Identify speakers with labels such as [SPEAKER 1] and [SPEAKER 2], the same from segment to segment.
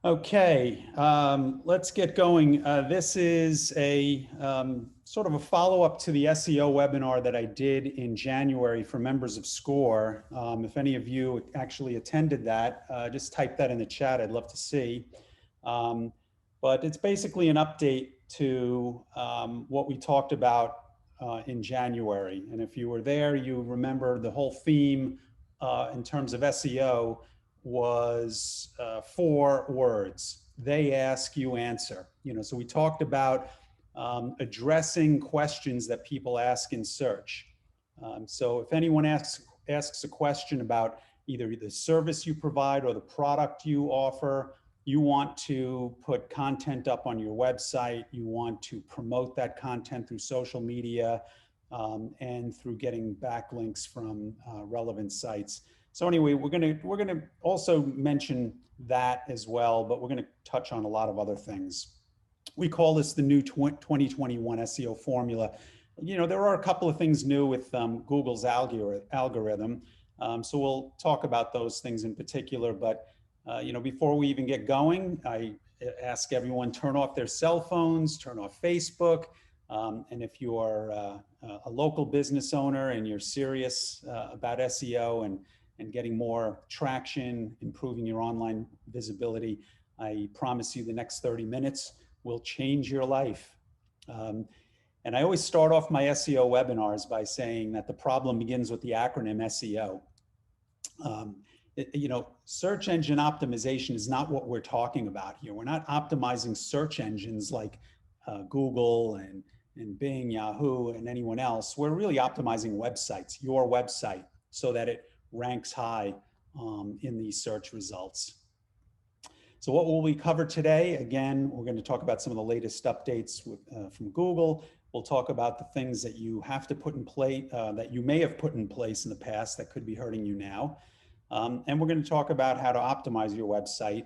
[SPEAKER 1] Okay, let's get going. This is a sort of a follow-up to the SEO webinar that I did in January for members of SCORE. If any of you actually attended that, just type that in the chat. I'd love to see. But it's basically an update to what we talked about in January. And if you were there, you remember the whole theme in terms of SEO was 4 words. They ask, you answer. So we talked about addressing questions that people ask in search. So if anyone asks a question about either the service you provide or the product you offer, you want to put content up on your website, you want to promote that content through social media and through getting backlinks from relevant sites. So anyway, we're gonna also mention that as well, but we're gonna touch on a lot of other things. We call this the new 2021 SEO formula. There are a couple of things new with Google's algorithm. So we'll talk about those things in particular, but before we even get going, I ask everyone turn off their cell phones, turn off Facebook. And if you are a local business owner and you're serious about SEO and getting more traction, improving your online visibility, I promise you the next 30 minutes will change your life. And I always start off my SEO webinars by saying that the problem begins with the acronym SEO. Search engine optimization is not what we're talking about here. We're not optimizing search engines like Google and Bing, Yahoo, and anyone else. We're really optimizing websites, your website, so that it ranks high in the search results. So what will we cover today? Again, we're going to talk about some of the latest updates from Google. We'll talk about the things that you have to put in place, that you may have put in place in the past that could be hurting you now. And we're going to talk about how to optimize your website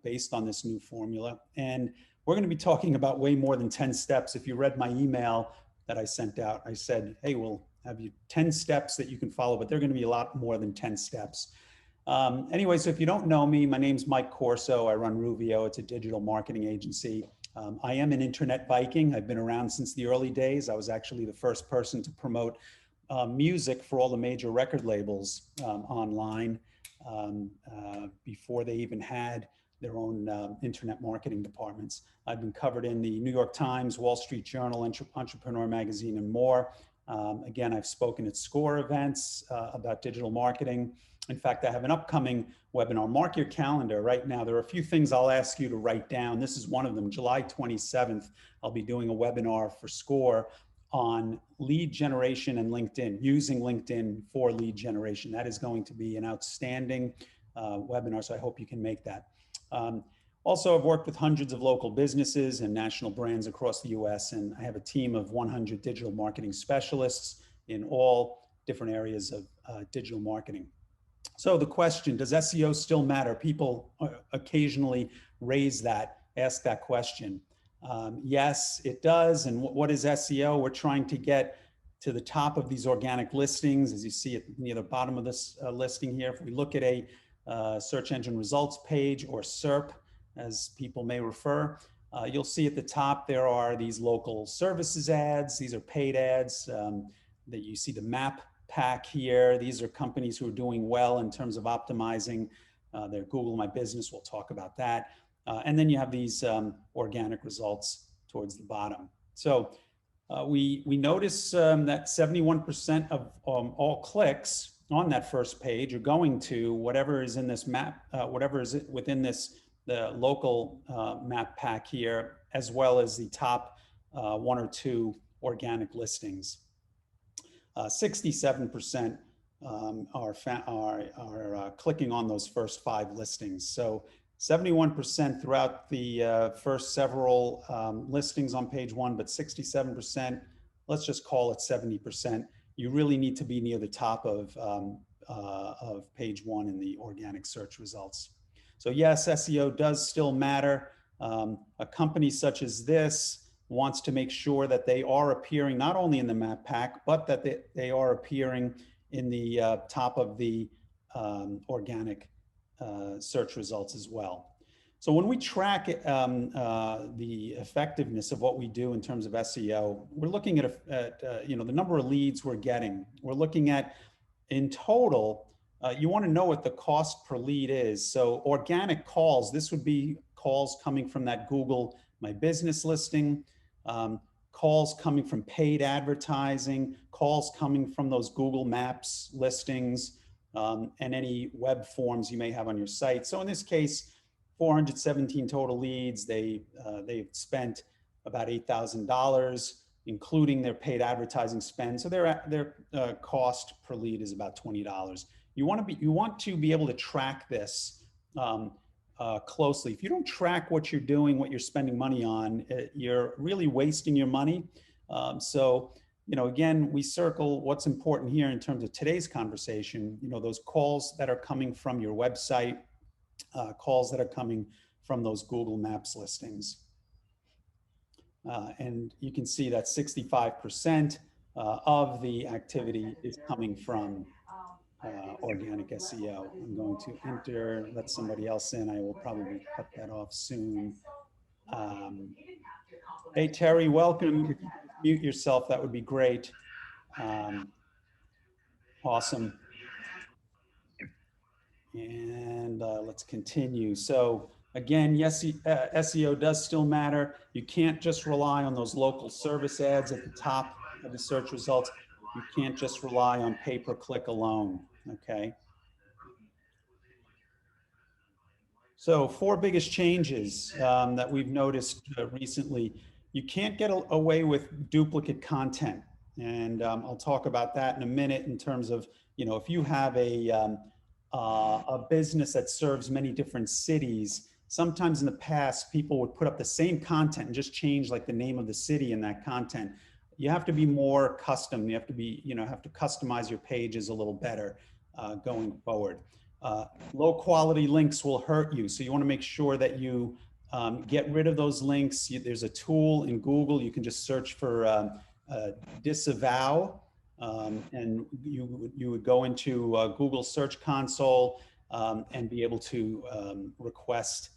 [SPEAKER 1] based on this new formula. And we're going to be talking about way more than 10 steps. If you read my email that I sent out, I said, hey, we'll have you 10 steps that you can follow, but they're going to be a lot more than 10 steps. Anyway, so if you don't know me, my name's Mike Corso. I run Ruvio. It's a digital marketing agency. I am an internet Viking. I've been around since the early days. I was actually the first person to promote music for all the major record labels online before they even had their own internet marketing departments. I've been covered in the New York Times, Wall Street Journal, Entrepreneur Magazine, and more. Again, I've spoken at SCORE events about digital marketing. In fact, I have an upcoming webinar. Mark your calendar right now. There are a few things I'll ask you to write down. This is one of them. July 27th, I'll be doing a webinar for SCORE on lead generation and LinkedIn, using LinkedIn for lead generation. That is going to be an outstanding webinar, so I hope you can make that. Also, I've worked with hundreds of local businesses and national brands across the US, and I have a team of 100 digital marketing specialists in all different areas of digital marketing. So the question, does SEO still matter? People occasionally ask that question. Yes, it does. And what is SEO? We're trying to get to the top of these organic listings, as you see at near the bottom of this listing here. If we look at a search engine results page, or SERP, as people may refer, you'll see at the top there are these local services ads. These are paid ads that you see the map pack here. These are companies who are doing well in terms of optimizing their Google My Business. We'll talk about that. And then you have these organic results towards the bottom. So we notice that 71% of all clicks on that first page are going to whatever is in this map, whatever is within the local map pack here, as well as the top 1 or 2 organic listings. 67% are clicking on those first 5 listings. So 71% throughout the first several listings on page 1, but 67%, let's just call it 70%. You really need to be near the top of page 1 in the organic search results. So yes, SEO does still matter. A company such as this wants to make sure that they are appearing not only in the map pack, but that they are appearing in the top of the organic search results as well. So when we track the effectiveness of what we do in terms of SEO, we're looking at you know, the number of leads we're getting. We're looking at, in total, you want to know what the cost per lead is. So organic calls, this would be calls coming from that Google My Business listing, calls coming from paid advertising, calls coming from those Google Maps listings, and any web forms you may have on your site. So in this case, 417 total leads. They've spent about $8,000, including their paid advertising spend. So their cost per lead is about $20. You want to be able to track this closely. If you don't track what you're doing, what you're spending money on, you're really wasting your money. So, you know, again, we circle what's important here in terms of today's conversation. You know, those calls that are coming from your website, calls that are coming from those Google Maps listings. And you can see that 65% of the activity is coming from organic SEO. I'm going to enter, let somebody else in. I will probably cut that off soon. Hey, Terry, welcome. If you could mute yourself, that would be great. Awesome. And let's continue. So again, yes, SEO does still matter. You can't just rely on those local service ads at the top of the search results. You can't just rely on pay-per-click alone, okay? So 4 biggest changes that we've noticed recently. You can't get away with duplicate content. And I'll talk about that in a minute in terms of, you know, if you have a business that serves many different cities, sometimes in the past, people would put up the same content and just change like the name of the city in that content. You have to be more custom. You have to be, you know, have to customize your pages a little better going forward. Low quality links will hurt you. So you want to make sure that you get rid of those links. There's a tool in Google. You can just search for disavow, and you would go into Google Search Console and be able to request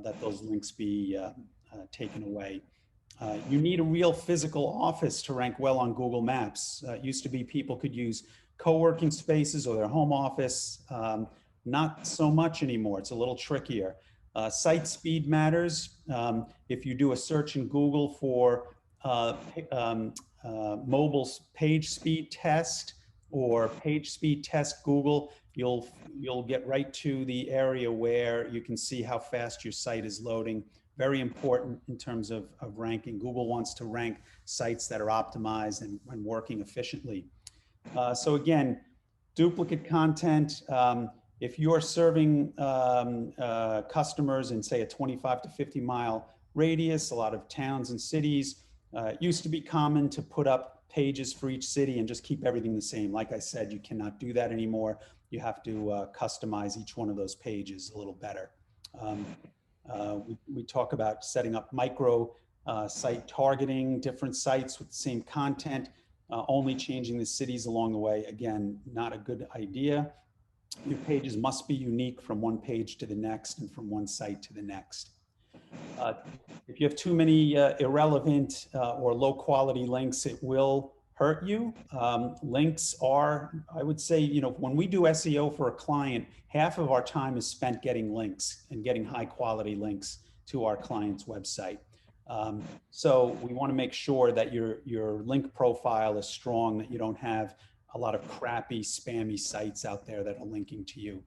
[SPEAKER 1] that those links be taken away. You need a real physical office to rank well on Google Maps. It used to be people could use co-working spaces or their home office. Not so much anymore. It's a little trickier. Site speed matters. If you do a search in Google for mobile page speed test or page speed test Google, you'll get right to the area where you can see how fast your site is loading. Very important in terms of ranking. Google wants to rank sites that are optimized and working efficiently. So again, duplicate content. If you're serving customers in, say, a 25 to 50 mile radius, a lot of towns and cities, it used to be common to put up pages for each city and just keep everything the same. Like I said, you cannot do that anymore. You have to customize each one of those pages a little better. We talk about setting up micro site targeting, different sites with the same content, only changing the cities along the way. Again, not a good idea. Your pages must be unique from one page to the next and from one site to the next. If you have too many irrelevant or low quality links, it will hurt you. Links are, I would say, you know, when we do SEO for a client, half of our time is spent getting links and getting high quality links to our client's website. So we want to make sure that your link profile is strong, that you don't have a lot of crappy, spammy sites out there that are linking to you.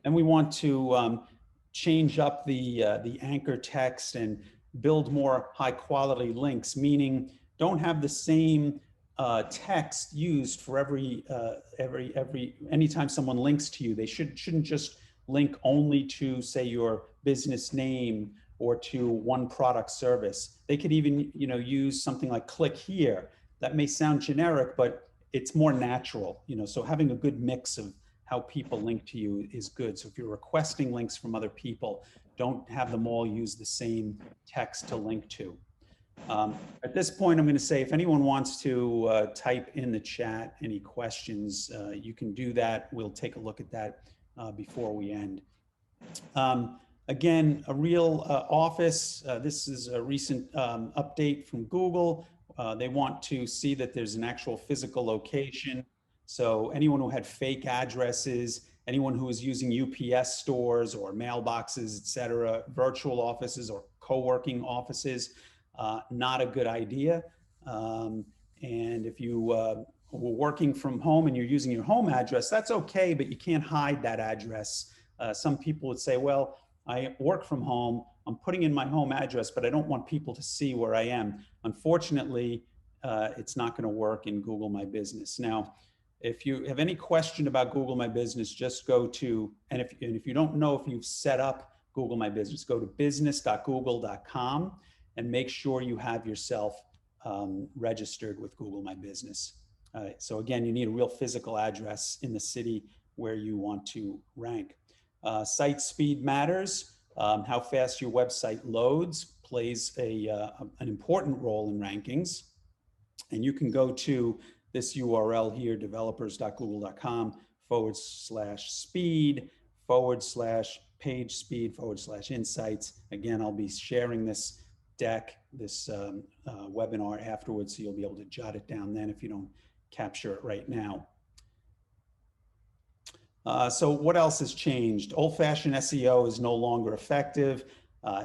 [SPEAKER 1] And we want to change up the anchor text and build more high quality links, meaning don't have the same text used for anytime someone links to you. They shouldn't just link only to, say, your business name or to one product service. They could even, you know, use something like click here. That may sound generic, but it's more natural, you know, so having a good mix of how people link to you is good. So if you're requesting links from other people, don't have them all use the same text to link to. At this point, I'm going to say, if anyone wants to type in the chat any questions, you can do that. We'll take a look at that before we end. Again, a real office. This is a recent update from Google. They want to see that there's an actual physical location. So anyone who had fake addresses, anyone who was using UPS stores or mailboxes, et cetera, virtual offices or co-working offices, not a good idea. Um, and if you were working from home and you're using your home address, that's okay, but you can't hide that address. Some people would say, well, I work from home, I'm putting in my home address, but I don't want people to see where I am. Unfortunately, it's not going to work in Google My Business. Now, if you have any question about Google My Business, just go to, and if you don't know if you've set up Google My Business, go to business.google.com and make sure you have yourself registered with Google My Business. So again, you need a real physical address in the city where you want to rank. Site speed matters. How fast your website loads plays an important role in rankings. And you can go to this URL here, developers.google.com/speed/page speed/insights. Again, I'll be sharing this deck, this webinar afterwards, so you'll be able to jot it down then if you don't capture it right now. So what else has changed? Old-fashioned SEO is no longer effective.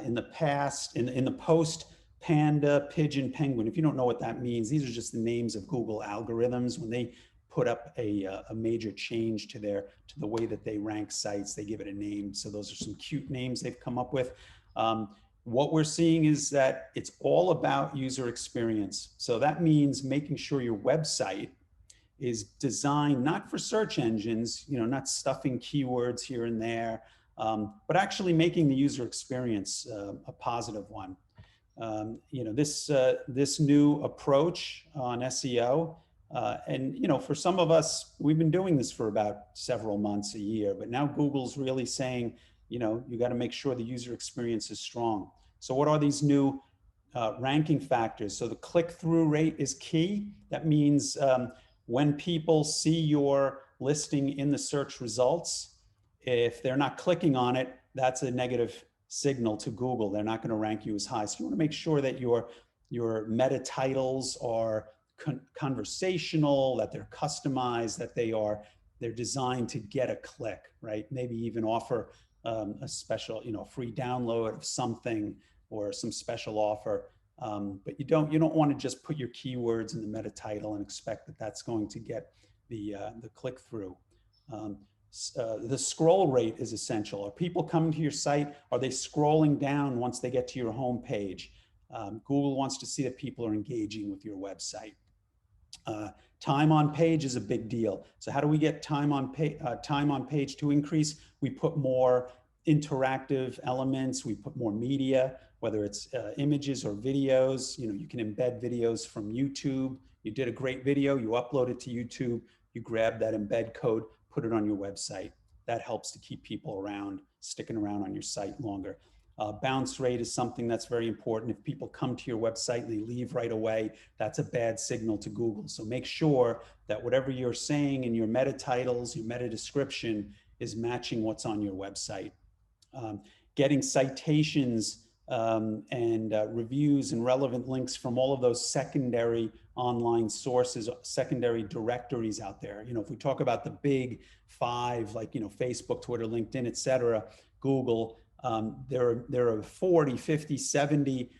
[SPEAKER 1] In the past, in the post Panda, Pigeon, Penguin, if you don't know what that means, these are just the names of Google algorithms. When they put up a major change to the way that they rank sites, they give it a name. So those are some cute names they've come up with. What we're seeing is that it's all about user experience. So that means making sure your website is designed not for search engines, not stuffing keywords here and there, but actually making the user experience a positive one. This new approach on SEO, and for some of us, we've been doing this for about several months, a year, but now Google's really saying, you got to make sure the user experience is strong. So what are these new ranking factors? So the click-through rate is key. That means when people see your listing in the search results, if they're not clicking on it, that's a negative signal to Google. They're not going to rank you as high. So you want to make sure that your meta titles are conversational, that they're customized, that they're designed to get a click, right? Maybe even offer a special, free download of something or some special offer. But you don't want to just put your keywords in the meta title and expect that that's going to get the click through. The scroll rate is essential. Are people coming to your site? Are they scrolling down once they get to your home page? Google wants to see that people are engaging with your website. Time on page is a big deal. So how do we get time on page to increase? We put more interactive elements. We put more media, whether it's images or videos. You can embed videos from YouTube. You did a great video, you upload it to YouTube, you grab that embed code, put it on your website. That helps to keep people around, sticking around on your site longer. Bounce rate is something that's very important. If people come to your website and they leave right away, that's a bad signal to Google. So make sure that whatever you're saying in your meta titles, your meta description is matching what's on your website. Getting citations and reviews and relevant links from all of those secondary online sources, secondary directories out there. If we talk about the big five, like Facebook, Twitter, LinkedIn, et cetera, Google, there are 40, 50, 70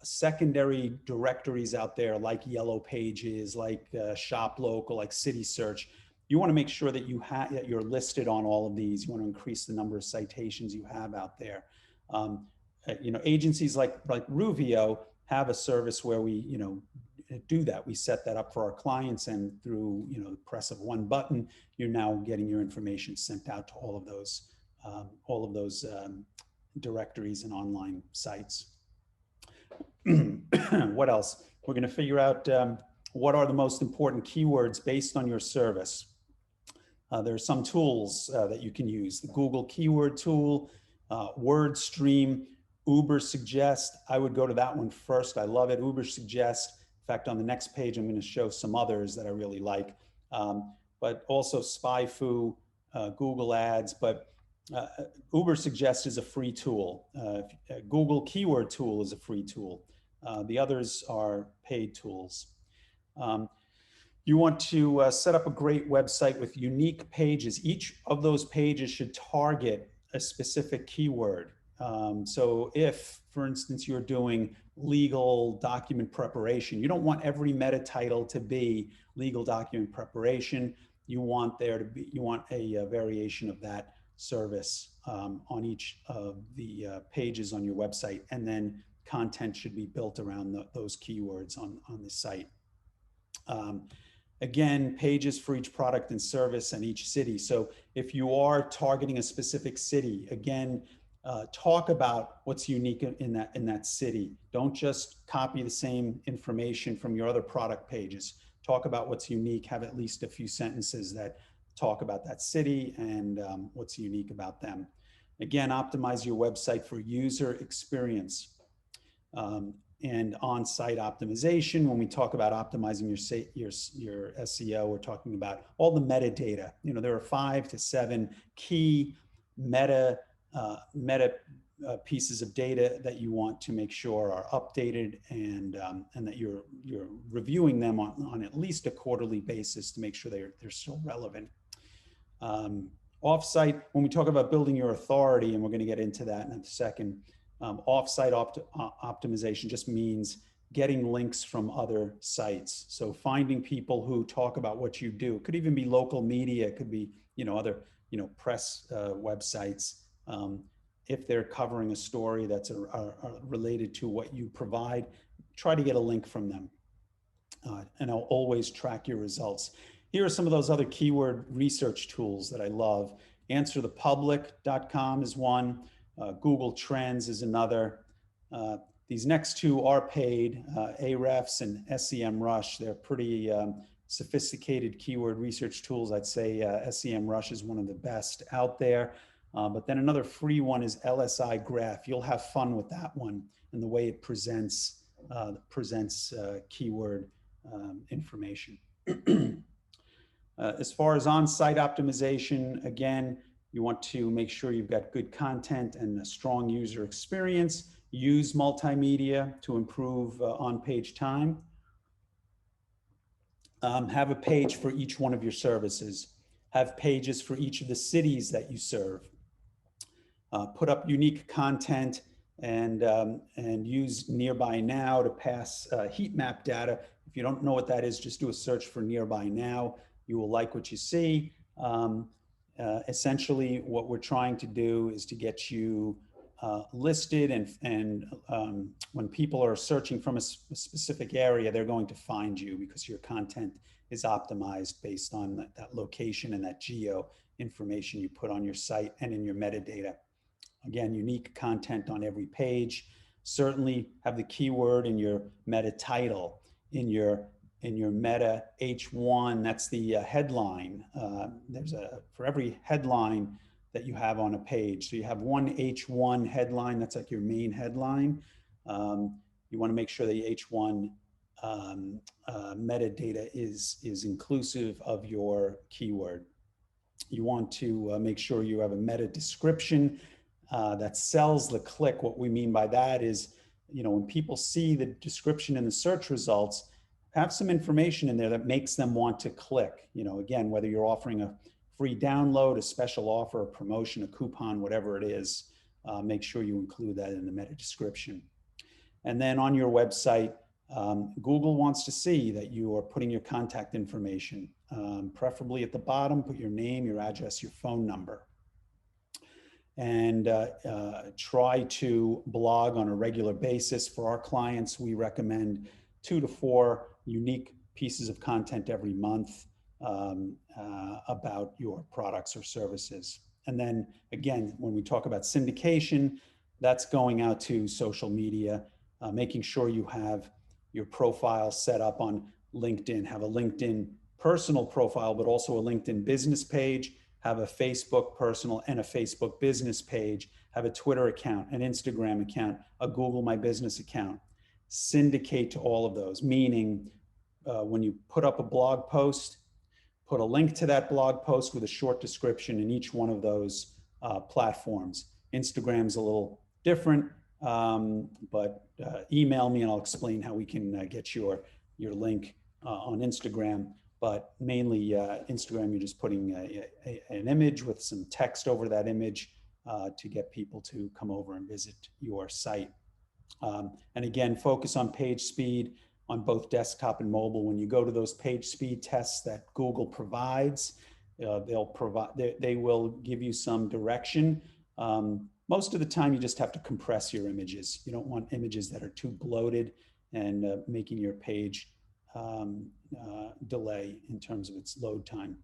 [SPEAKER 1] secondary directories out there, like Yellow Pages, like Shop Local, like City Search. You want to make sure that you're listed on all of these. You want to increase the number of citations you have out there. Agencies like Ruvio have a service where we do that. We set that up for our clients, and through the press of one button, you're now getting your information sent out to all of those directories and online sites. What else? We're going to figure out what are the most important keywords based on your service. There are some tools that you can use. The Google Keyword Tool, WordStream, Ubersuggest. I would go to that one first. I love it. Ubersuggest. In fact, on the next page, I'm going to show some others that I really like. But also SpyFu, Google Ads. But uh, Uber Suggest is a free tool. Google Keyword Tool is a free tool. The others are paid tools. Um, you want to set up a great website with unique pages. Each of those pages should target a specific keyword. So if, for instance, you're doing legal document preparation, you don't want every meta title to be legal document preparation. You want there to be, you want a variation of that service on each of the pages on your website, and then content should be built around those keywords on the site. Um, Again, pages for each product and service and each city. So if you are targeting a specific city, again, talk about what's unique in that city. Don't just copy the same information from your other product pages. Talk about what's unique. Have at least a few sentences that talk about that city and what's unique about them. Again, optimize your website for user experience. And on-site optimization. When we talk about optimizing your SEO, we're talking about all the metadata. You know, there are 5 to 7 key meta pieces of data that you want to make sure are updated, and that you're reviewing them on at least a quarterly basis to make sure they're still relevant. Offsite, when we talk about building your authority, and we're going to get into that in a second, offsite optimization just means getting links from other sites. So finding people who talk about what you do. It could even be local media. It could be, you know, other, you know, press websites. If they're covering a story that's related to what you provide, try to get a link from them. And I'll always track your results. Here are some of those other keyword research tools that I love. Answerthepublic.com is one. Google Trends is another. These next two are paid, Ahrefs and SEMrush. They're pretty sophisticated keyword research tools. I'd say SEMrush is one of the best out there. But then another free one is LSI Graph. You'll have fun with that one and the way it presents keyword information. As far as on-site optimization, again, you want to make sure you've got good content and a strong user experience. Use multimedia to improve on-page time. Have a page for each one of your services. Have pages for each of the cities that you serve. Put up unique content and use Nearby Now to pass heat map data. If you don't know what that is, just do a search for Nearby Now. You will like what you see. Essentially, what we're trying to do is to get you listed, and when people are searching from a specific area, they're going to find you because your content is optimized based on that location and that geo information you put on your site and in your metadata. Again, unique content on every page. Certainly have the keyword in your meta title, in your meta H1, that's the headline. For every headline that you have on a page. So you have one H1 headline, that's like your main headline. You want to make sure the H1 metadata is inclusive of your keyword. You want to make sure you have a meta description that sells the click. What we mean by that is, you know, when people see the description in the search results, have some information in there that makes them want to click. You know, again, whether you're offering a free download, a special offer, a promotion, a coupon, whatever it is, make sure you include that in the meta description. And then on your website, Google wants to see that you are putting your contact information, preferably at the bottom, put your name, your address, your phone number. And try to blog on a regular basis. For our clients, we recommend 2 to 4 unique pieces of content every month about your products or services. And then again, when we talk about syndication, that's going out to social media, making sure you have your profile set up on LinkedIn, have a LinkedIn personal profile, but also a LinkedIn business page, have a Facebook personal and a Facebook business page, have a Twitter account, an Instagram account, a Google My Business account. Syndicate to all of those, meaning when you put up a blog post, put a link to that blog post with a short description in each one of those platforms. Instagram's a little different, but email me and I'll explain how we can get your link on Instagram. But mainly Instagram, you're just putting an image with some text over that image to get people to come over and visit your site. And again, focus on page speed on both desktop and mobile. When you go to those page speed tests that Google provides, they will give you some direction. Most of the time, you just have to compress your images. You don't want images that are too bloated and making your page delay in terms of its load time.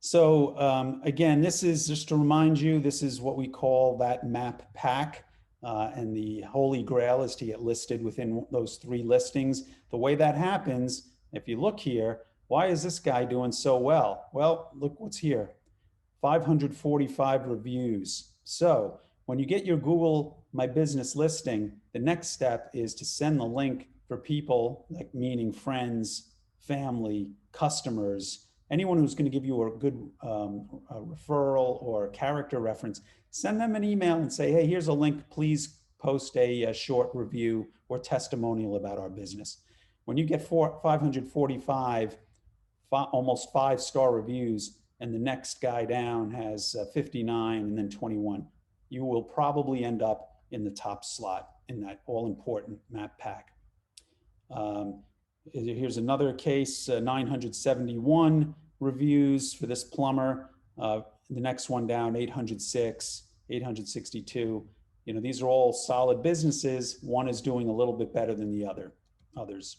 [SPEAKER 1] So again, this is just to remind you, this is what we call that map pack. And the holy grail is to get listed within those 3 listings. The way that happens, if you look here, why is this guy doing so well? Well, look what's here, 545 reviews. So when you get your Google My Business listing, the next step is to send the link for people, like meaning friends, family, customers, anyone who's going to give you a good referral or character reference. Send them an email and say, hey, here's a link. Please post a short review or testimonial about our business. When you get 545, almost 5-star reviews, and the next guy down has 59 and then 21, you will probably end up in the top slot in that all-important map pack. Here's another case, 971 reviews for this plumber. The next one down, 806, 862. You know, these are all solid businesses. One is doing a little bit better than the others.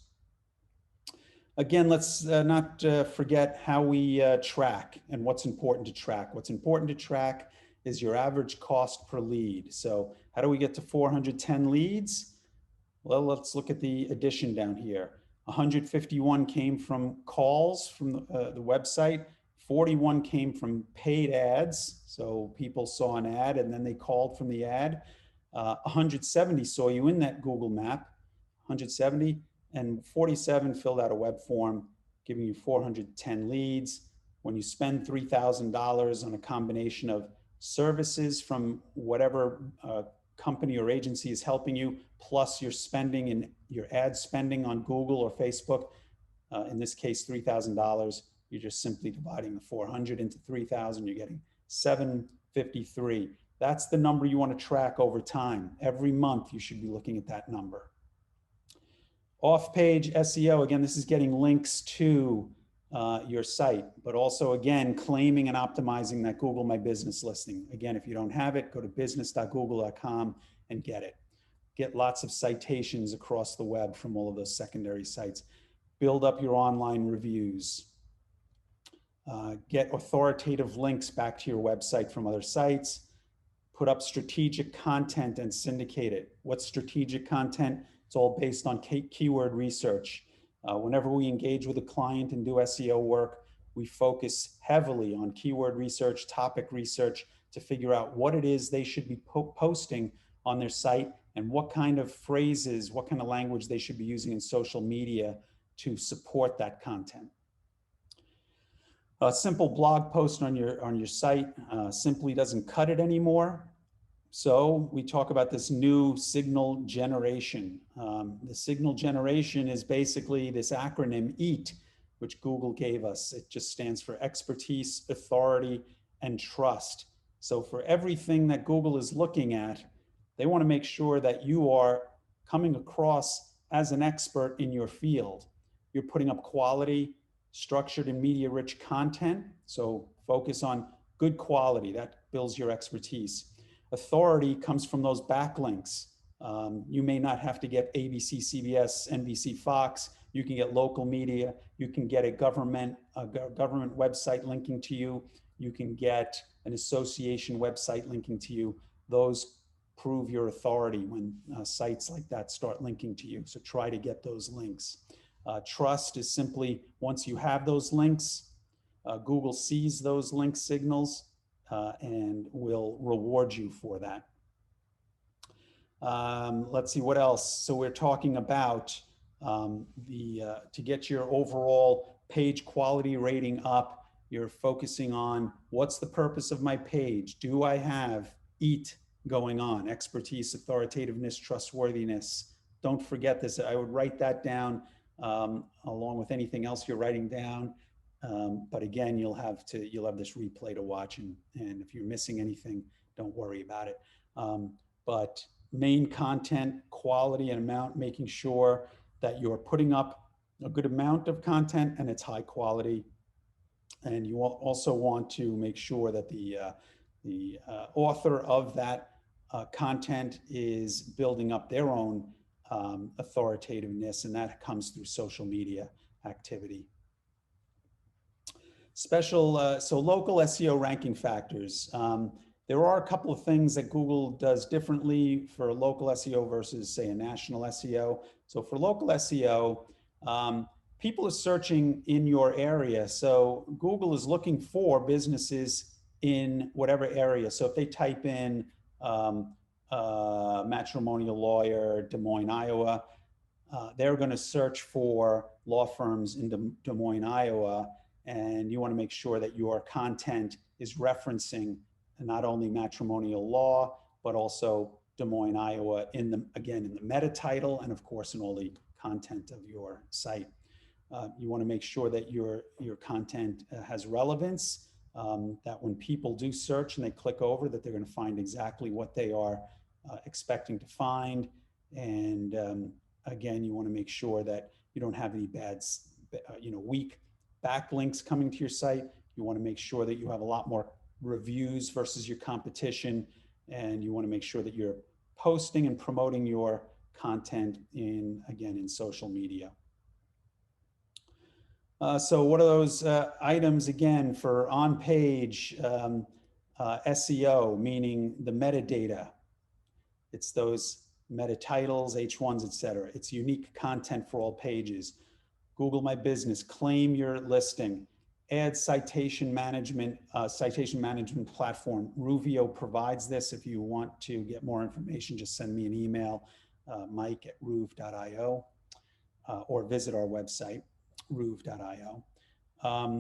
[SPEAKER 1] Again, let's not forget how we track and what's important to track. What's important to track is your average cost per lead. So how do we get to 410 leads? Well, let's look at the addition down here. 151 came from calls from the website. 41 came from paid ads. So people saw an ad and then they called from the ad. 170 saw you in that Google map, 170, and 47 filled out a web form, giving you 410 leads. When you spend $3,000 on a combination of services from whatever company or agency is helping you, plus your spending in your ad spending on Google or Facebook, in this case, $3,000, you're just simply dividing the 400 into 3,000, you're getting 753. That's the number you want to track over time. Every month, you should be looking at that number. Off-page SEO, again, this is getting links to your site, but also, again, claiming and optimizing that Google My Business listing. Again, if you don't have it, go to business.google.com and get it. Get lots of citations across the web from all of those secondary sites. Build up your online reviews. Get authoritative links back to your website from other sites. Put up strategic content and syndicate it. What's strategic content? It's all based on keyword research. Whenever we engage with a client and do SEO work, we focus heavily on keyword research, topic research, to figure out what it is they should be posting on their site and what kind of phrases, what kind of language they should be using in social media to support that content. A simple blog post on your site simply doesn't cut it anymore. So we talk about this new signal generation. The signal generation is basically this acronym EAT, which Google gave us. It just stands for expertise, authority, and trust. So for everything that Google is looking at, they want to make sure that you are coming across as an expert in your field. You're putting up quality, structured and media-rich content. So focus on good quality. That builds your expertise. Authority comes from those backlinks. You may not have to get ABC, CBS, NBC, Fox. You can get local media. You can get a government website linking to you. You can get an association website linking to you. Those prove your authority when sites like that start linking to you. So try to get those links. Trust is simply once you have those links, Google sees those link signals and will reward you for that. Let's see what else. So we're talking about to get your overall page quality rating up, You're focusing on what's the purpose of my page? Do I have EAT going on? Expertise, authoritativeness, trustworthiness. Don't forget this. I would write that down along with anything else you're writing down. But again, you'll have this replay to watch, and if you're missing anything, don't worry about it. But main content, quality and amount, making sure that you're putting up a good amount of content and it's high quality. And you also want to make sure that the author of that content is building up their own authoritativeness, and that comes through social media activity. So local SEO ranking factors. There are a couple of things that Google does differently for local SEO versus, say, a national SEO. So for local SEO, people are searching in your area. So Google is looking for businesses in whatever area. So if they type in matrimonial lawyer, Des Moines, Iowa, they're going to search for law firms in Des Moines, Iowa. And you want to make sure that your content is referencing not only matrimonial law, but also Des Moines, Iowa, in the meta title, and of course in all the content of your site. You want to make sure that your content has relevance, that when people do search and they click over, that they're going to find exactly what they are expecting to find. And again, you want to make sure that you don't have any bad, weak backlinks coming to your site. You want to make sure that you have a lot more reviews versus your competition, and you want to make sure that you're posting and promoting your content in social media. So what are those items again for on-page SEO, meaning the metadata? It's those meta titles, H1s, etc. It's unique content for all pages. Google My Business, claim your listing, add citation management platform. Ruvio provides this. If you want to get more information, just send me an email, mike@ruv.io, or visit our website, ruv.io.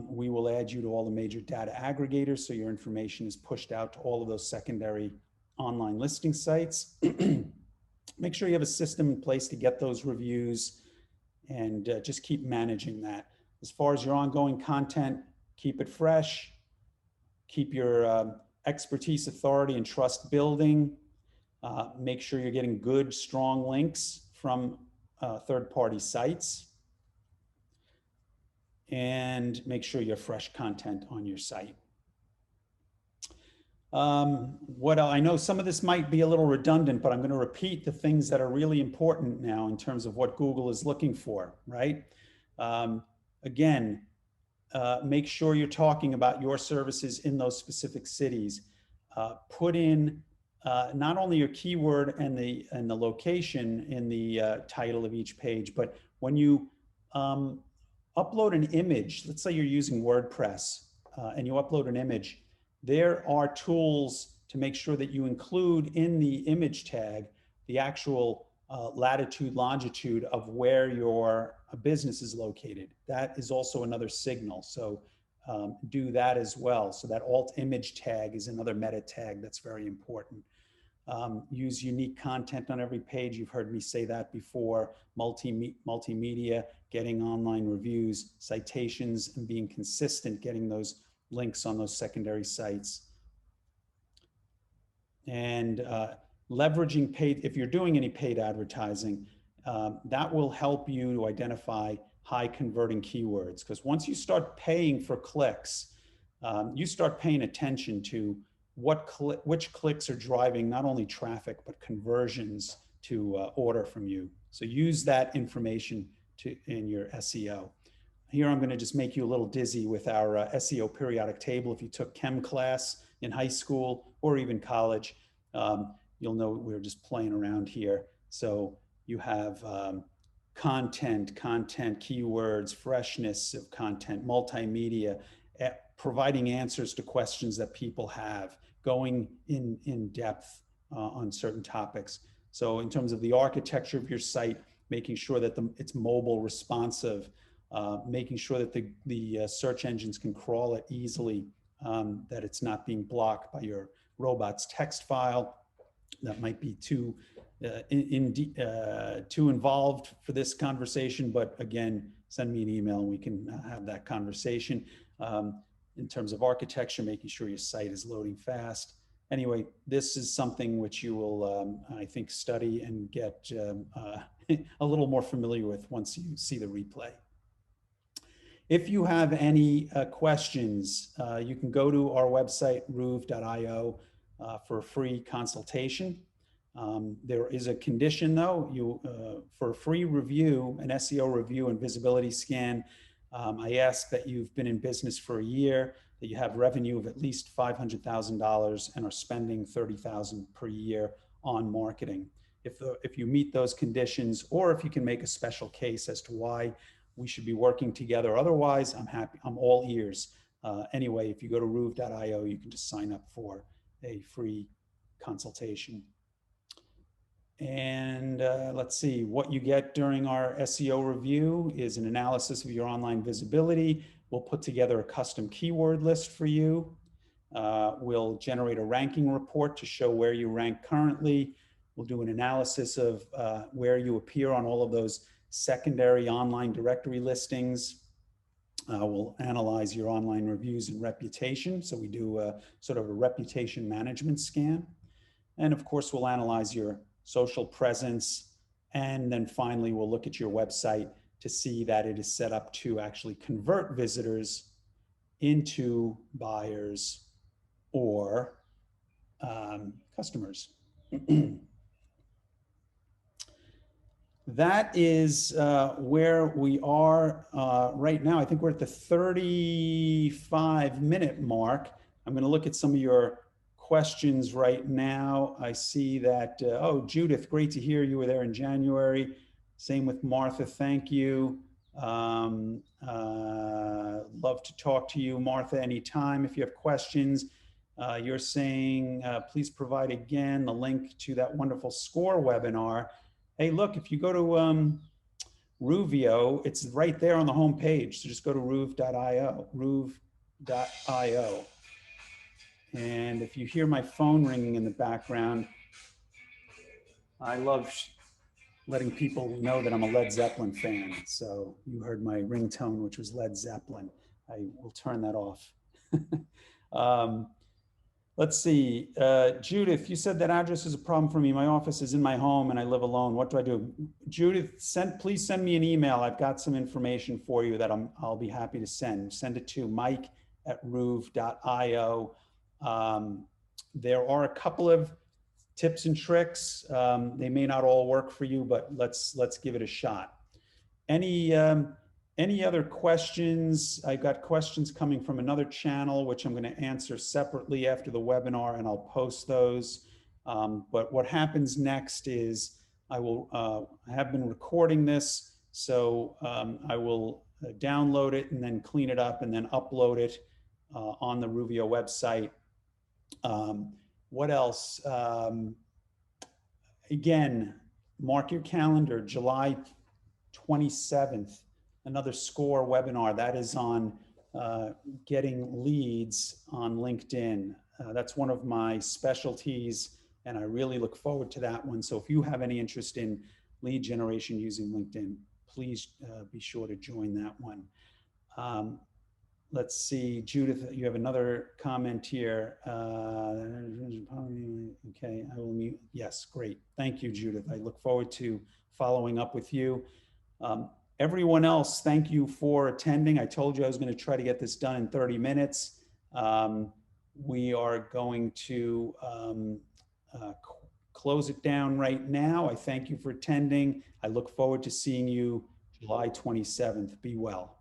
[SPEAKER 1] We will add you to all the major data aggregators, so your information is pushed out to all of those secondary online listing sites. Make sure you have a system in place to get those reviews, and just keep managing that. As far as your ongoing content, keep it fresh, keep your expertise, authority, and trust building. Make sure you're getting good, strong links from third-party sites, and make sure you have fresh content on your site. I know some of this might be a little redundant, but I'm going to repeat the things that are really important now in terms of what Google is looking for, right? Again, make sure you're talking about your services in those specific cities. Put in not only your keyword and the location in the title of each page, but when you upload an image, let's say you're using WordPress and you upload an image, there are tools to make sure that you include in the image tag the actual latitude, longitude of where your business is located. That is also another signal. So do that as well. So that alt image tag is another meta tag that's very important. Use unique content on every page. You've heard me say that before. Multimedia, getting online reviews, citations, and being consistent, getting those links on those secondary sites. And leveraging paid, if you're doing any paid advertising, that will help you to identify high converting keywords. Because once you start paying for clicks, you start paying attention to which clicks are driving not only traffic, but conversions to order from you. So use that information in your SEO. Here I'm going to just make you a little dizzy with our SEO periodic table. If you took chem class in high school or even college, you'll know we're just playing around here. So you have content, keywords, freshness of content, multimedia, providing answers to questions that people have, going in depth on certain topics. So in terms of the architecture of your site, making sure that it's mobile responsive, making sure that the search engines can crawl it easily, that it's not being blocked by your robot's text file. That might be too too involved for this conversation, but again, send me an email and we can have that conversation. In terms of architecture, making sure your site is loading fast. Anyway, this is something which you will, I think, study and get a little more familiar with once you see the replay. If you have any questions, you can go to our website, ruv.io, for a free consultation. There is a condition though, for a free review, an SEO review and visibility scan, I ask that you've been in business for a year, that you have revenue of at least $500,000 and are spending $30,000 per year on marketing. If you meet those conditions, or if you can make a special case as to why we should be working together. Otherwise, I'm happy, I'm all ears. Anyway, if you go to ruv.io, you can just sign up for a free consultation. And let's see, what you get during our SEO review is an analysis of your online visibility. We'll put together a custom keyword list for you. We'll generate a ranking report to show where you rank currently. We'll do an analysis of where you appear on all of those secondary online directory listings. We'll analyze your online reviews and reputation. So we do a sort of a reputation management scan. And of course, we'll analyze your social presence. And then finally, we'll look at your website to see that it is set up to actually convert visitors into buyers or customers. That is where we are right now. I think we're at the 35-minute mark. I'm going to look at some of your questions right now. I see that, oh, Judith, great to hear you were there in January. Same with Martha, thank you. Love to talk to you, Martha, anytime if you have questions. You're saying, please provide again the link to that wonderful SCORE webinar. Hey, look, if you go to Ruvio, it's right there on the home page. So just go to ruv.io, ruv.io. And if you hear my phone ringing in the background, I love letting people know that I'm a Led Zeppelin fan. So you heard my ringtone, which was Led Zeppelin. I will turn that off. Let's see, Judith, you said that address is a problem for me. My office is in my home and I live alone. What do I do? Judith, please send me an email. I've got some information for you that I'll be happy to send. Send it to mike@ruv.io. There are a couple of tips and tricks. They may not all work for you, but let's give it a shot. Any other questions? I've got questions coming from another channel, which I'm going to answer separately after the webinar, and I'll post those. But what happens next is I have been recording this, so I will download it and then clean it up and then upload it on the Ruvio website. What else? Again, mark your calendar, July 27th. Another SCORE webinar that is on getting leads on LinkedIn. That's one of my specialties, and I really look forward to that one. So if you have any interest in lead generation using LinkedIn, please be sure to join that one. Let's see, Judith, you have another comment here. Okay, I will mute. Yes, great. Thank you, Judith. I look forward to following up with you. Everyone else, thank you for attending. I told you I was going to try to get this done in 30 minutes. We are going to close it down right now. I thank you for attending. I look forward to seeing you July 27th. Be well.